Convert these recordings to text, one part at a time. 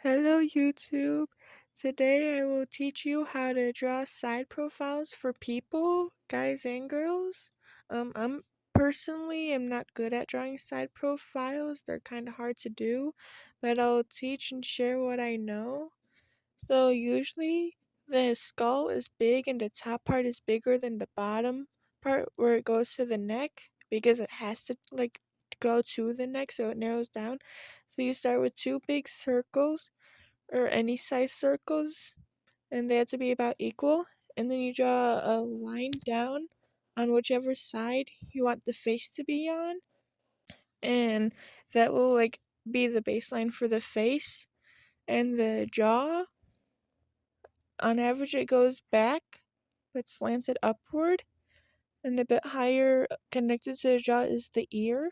Hello YouTube. Today I will teach you how to draw side profiles for people, guys and girls. I'm personally am not good at drawing side profiles. They're kind of hard to do, but I'll teach and share what I know. So usually the skull is big and the top part is bigger than the bottom part where it goes to the neck because it has to go to the neck so it narrows down. So you start with two big circles or any size circles, and they have to be about equal. And then you draw a line down on whichever side you want the face to be on, and that will be the baseline for the face. And the jaw, on average, it goes back but slanted upward, and a bit higher connected to the jaw is the ear.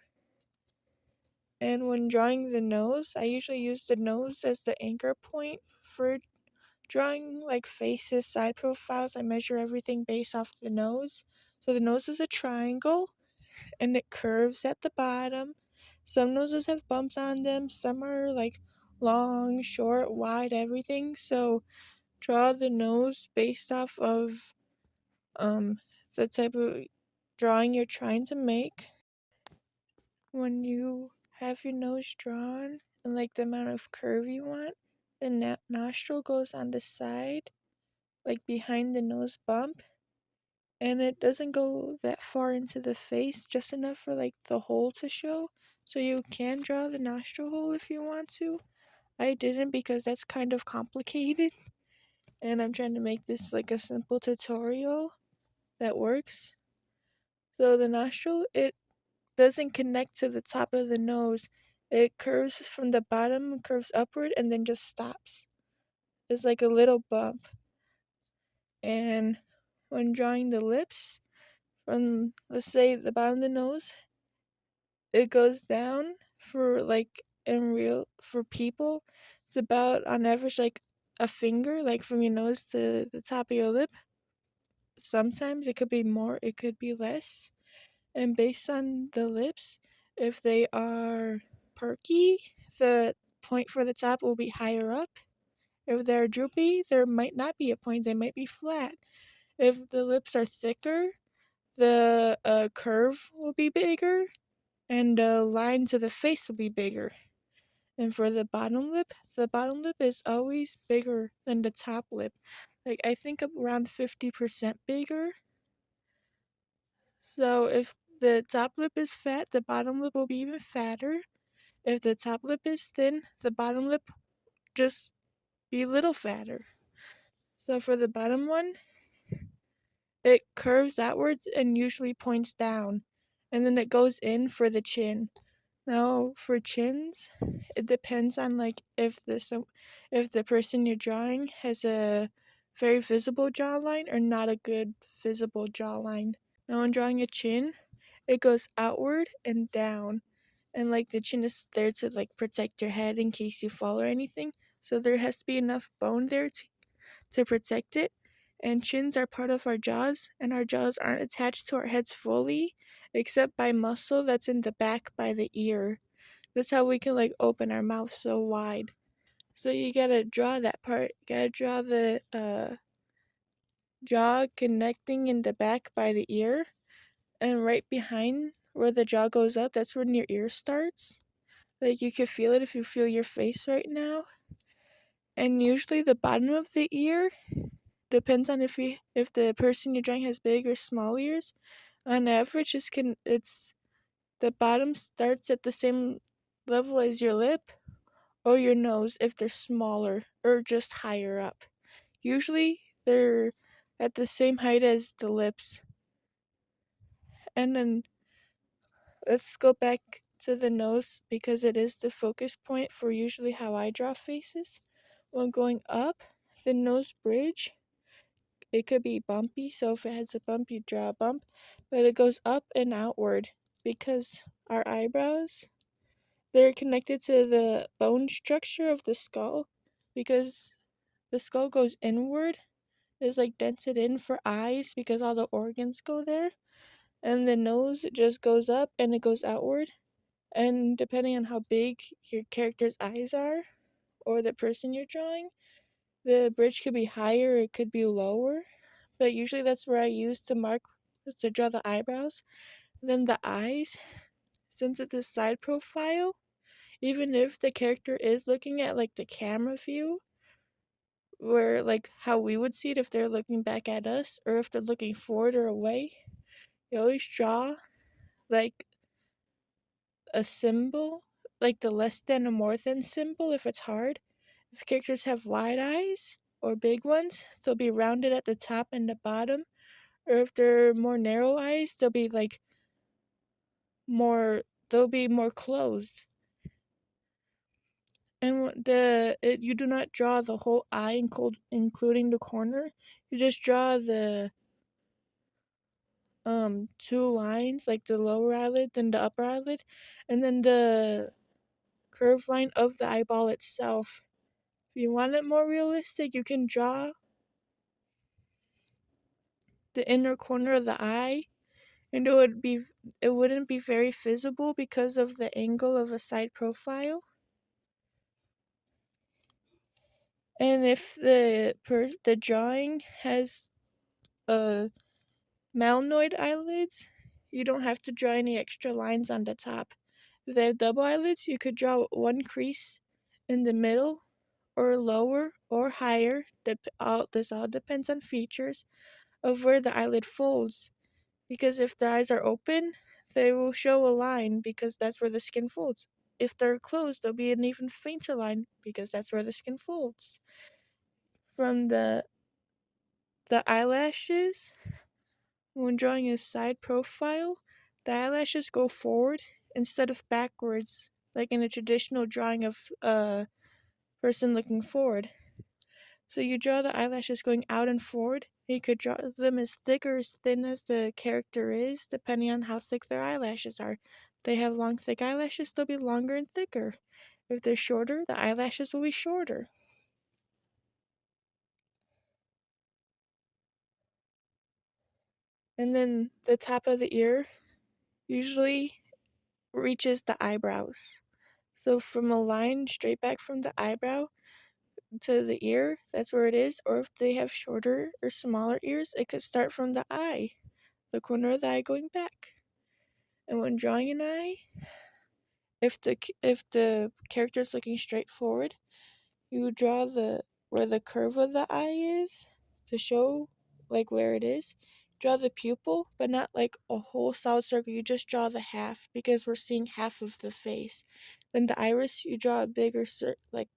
And when drawing the nose, I usually use the nose as the anchor point for drawing faces, side profiles. I measure everything based off the nose. So the nose is a triangle and it curves at the bottom. Some noses have bumps on them, some are long, short, wide, everything. So draw the nose based off of the type of drawing you're trying to make. When you have your nose drawn and the amount of curve you want, the nostril goes on the side behind the nose bump, and it doesn't go that far into the face, just enough for the hole to show. So you can draw the nostril hole if you want to. I didn't because that's kind of complicated, and I'm trying to make this a simple tutorial that works. So the nostril, it doesn't connect to the top of the nose. It curves from the bottom, curves upward, and then just stops. It's like a little bump. And when drawing the lips, from let's say the bottom of the nose, it goes down for in real for people. It's about on average a finger, from your nose to the top of your lip. Sometimes it could be more, it could be less. And based on the lips, if they are perky, the point for the top will be higher up. If they're droopy, there might not be a point, they might be flat. If the lips are thicker, the curve will be bigger and the line to the face will be bigger. And for the bottom lip is always bigger than the top lip. I think around 50% bigger. So if the top lip is fat, the bottom lip will be even fatter. If the top lip is thin, the bottom lip just be a little fatter. So for the bottom one, it curves outwards and usually points down, and then it goes in for the chin. Now for chins, it depends on if the person you're drawing has a very visible jawline or not a good visible jawline. Now when drawing a chin, it goes outward and down, and the chin is there to protect your head in case you fall or anything. So there has to be enough bone there to protect it. And chins are part of our jaws, and our jaws aren't attached to our heads fully, except by muscle that's in the back by the ear. That's how we can open our mouth so wide. So you gotta draw that part. You gotta draw the jaw connecting in the back by the ear, and right behind where the jaw goes up, that's when your ear starts. You can feel it if you feel your face right now. And usually the bottom of the ear depends on if the person you're drawing has big or small ears. On average, it's the bottom starts at the same level as your lip or your nose if they're smaller or just higher up. Usually they're at the same height as the lips. And then let's go back to the nose because it is the focus point for usually how I draw faces. When going up, the nose bridge, it could be bumpy, so if it has a bump, you draw a bump, but it goes up and outward because our eyebrows, they're connected to the bone structure of the skull because the skull goes inward. It's dented in for eyes because all the organs go there, and the nose just goes up and it goes outward. And depending on how big your character's eyes are or the person you're drawing. The bridge could be higher, it could be lower, but usually that's where I use to draw the eyebrows. Then the eyes, since it's a side profile, even if the character is looking at like the camera view, where like how we would see it if they're looking back at us or if they're looking forward or away, you always draw like a symbol, like the less than or more than symbol if it's hard. If characters have wide eyes or big ones, they'll be rounded at the top and the bottom. Or if they're more narrow eyes, they'll be more closed. And you do not draw the whole eye, including the corner. You just draw the two lines, like the lower eyelid, then the upper eyelid, and then the curved line of the eyeball itself. If you want it more realistic, you can draw the inner corner of the eye, and it wouldn't be very visible because of the angle of a side profile. And if the drawing has a malnoid eyelids, you don't have to draw any extra lines on the top. If they have double eyelids, you could draw one crease in the middle, or lower or higher. This all depends on features of where the eyelid folds. Because if the eyes are open, they will show a line because that's where the skin folds. If they're closed, there'll be an even fainter line because that's where the skin folds. From the eyelashes, when drawing a side profile, the eyelashes go forward instead of backwards, like in a traditional drawing of a person looking forward. So you draw the eyelashes going out and forward. You could draw them as thick or as thin as the character is, depending on how thick their eyelashes are. If they have long, thick eyelashes, they'll be longer and thicker. If they're shorter, the eyelashes will be shorter. And then the top of the ear usually reaches the eyebrows. So from a line straight back from the eyebrow to the ear, that's where it is. Or if they have shorter or smaller ears, it could start from the eye, the corner of the eye going back. And when drawing an eye, if the character is looking straight forward, you draw the where the curve of the eye is to show like where it is. Draw the pupil, but not like a whole solid circle. You just draw the half because we're seeing half of the face. Then the iris, you draw a bigger like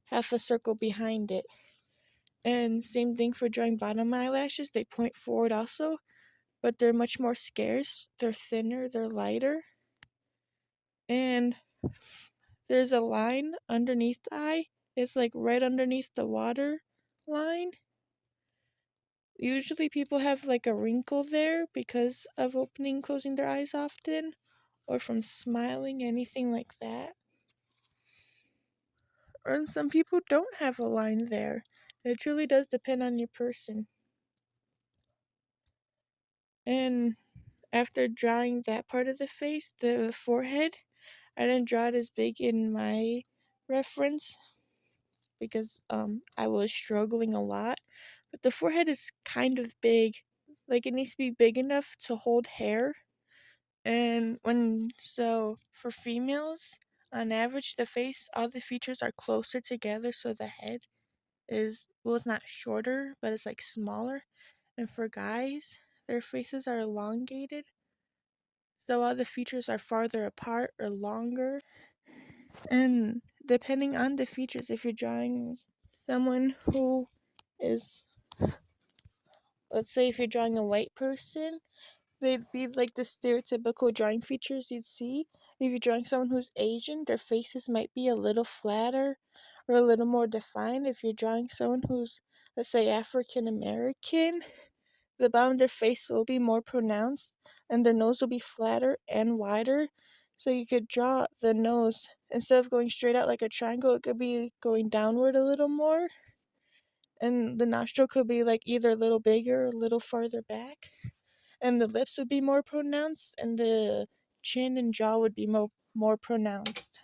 half a circle behind it. And same thing for drawing bottom eyelashes. They point forward also, but they're much more scarce. They're thinner, they're lighter. And there's a line underneath the eye. It's like right underneath the water line. Usually people have like a wrinkle there because of opening and closing their eyes often, or from smiling, anything like that. Or some people don't have a line there. It truly does depend on your person. And after drawing that part of the face, the forehead, I didn't draw it as big in my reference because I was struggling a lot. But the forehead is kind of big. Like it needs to be big enough to hold hair. And for females, on average the face, all the features are closer together, so the head it's not shorter, but it's like smaller. And for guys, their faces are elongated, so all the features are farther apart or longer. And depending on the features, if you're drawing someone who is, let's say, if you're drawing a white person, they'd be like the stereotypical drawing features you'd see. If you're drawing someone who's Asian, their faces might be a little flatter or a little more defined. If you're drawing someone who's, let's say, African American, the bottom of their face will be more pronounced and their nose will be flatter and wider. So you could draw the nose, instead of going straight out like a triangle, it could be going downward a little more. And the nostril could be like either a little bigger or a little farther back. And the lips would be more pronounced, and the chin and jaw would be more pronounced.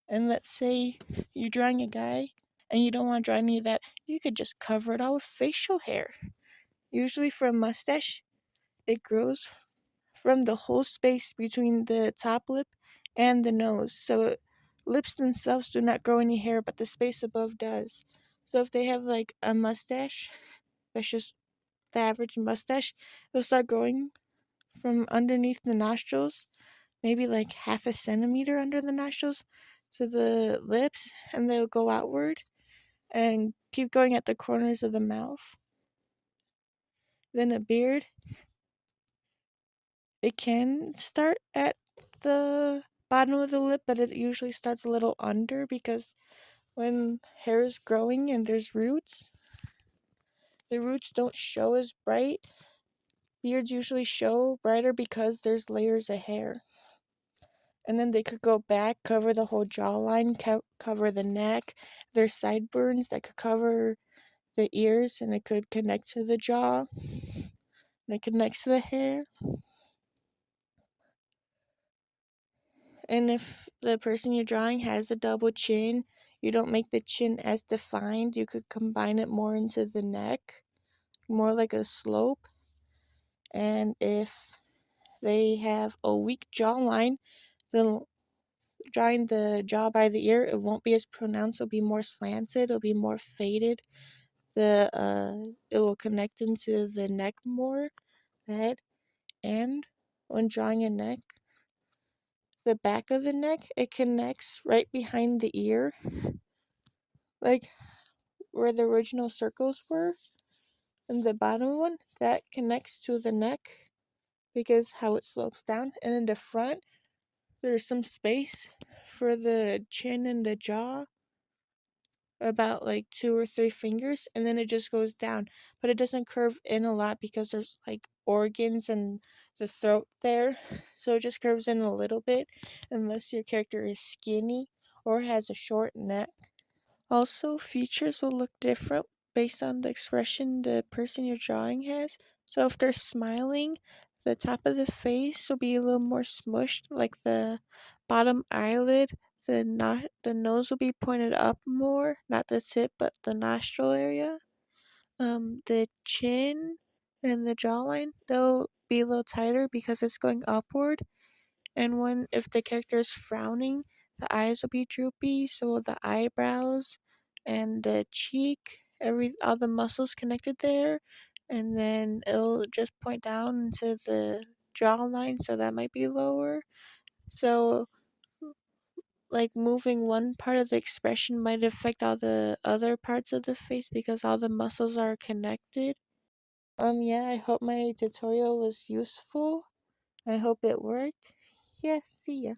And let's say you're drawing a guy and you don't want to draw any of that, you could just cover it all with facial hair. Usually for a mustache, it grows from the whole space between the top lip and the nose. So lips themselves do not grow any hair, but the space above does. So if they have like a mustache, that's just the average mustache, it'll start growing from underneath the nostrils, maybe like half a centimeter under the nostrils to the lips, and they'll go outward and keep going at the corners of the mouth. Then a beard, it can start at the bottom of the lip, but it usually starts a little under because when hair is growing and there's roots, the roots don't show as bright. Beards usually show brighter because there's layers of hair. And then they could go back, cover the whole jawline, cover the neck. There's sideburns that could cover the ears, and it could connect to the jaw, and it connects to the hair. And if the person you're drawing has a double chin, you don't make the chin as defined. You could combine it more into the neck, more like a slope. And if they have a weak jawline, then drawing the jaw by the ear, it won't be as pronounced. It'll be more slanted. It'll be more faded. It will connect into the neck more, the head, and when drawing a neck, the back of the neck, it connects right behind the ear, like where the original circles were, and the bottom one that connects to the neck because how it slopes down, and in the front there's some space for the chin and the jaw, about like 2 or 3 fingers, and then it just goes down, but it doesn't curve in a lot because there's like organs and the throat there, so it just curves in a little bit unless your character is skinny or has a short neck. Also, features will look different based on the expression the person you're drawing has. So if they're smiling, the top of the face will be a little more smushed, like the bottom eyelid. The nose will be pointed up more, not the tip, but the nostril area. The chin and the jawline, they'll be a little tighter because it's going upward. And if the character is frowning, the eyes will be droopy, so will the eyebrows and the cheek, all the muscles connected there, and then it'll just point down into the jawline, so that might be lower. So like moving one part of the expression might affect all the other parts of the face because all the muscles are connected. Yeah, I hope my tutorial was useful. I hope it worked. Yeah, see ya.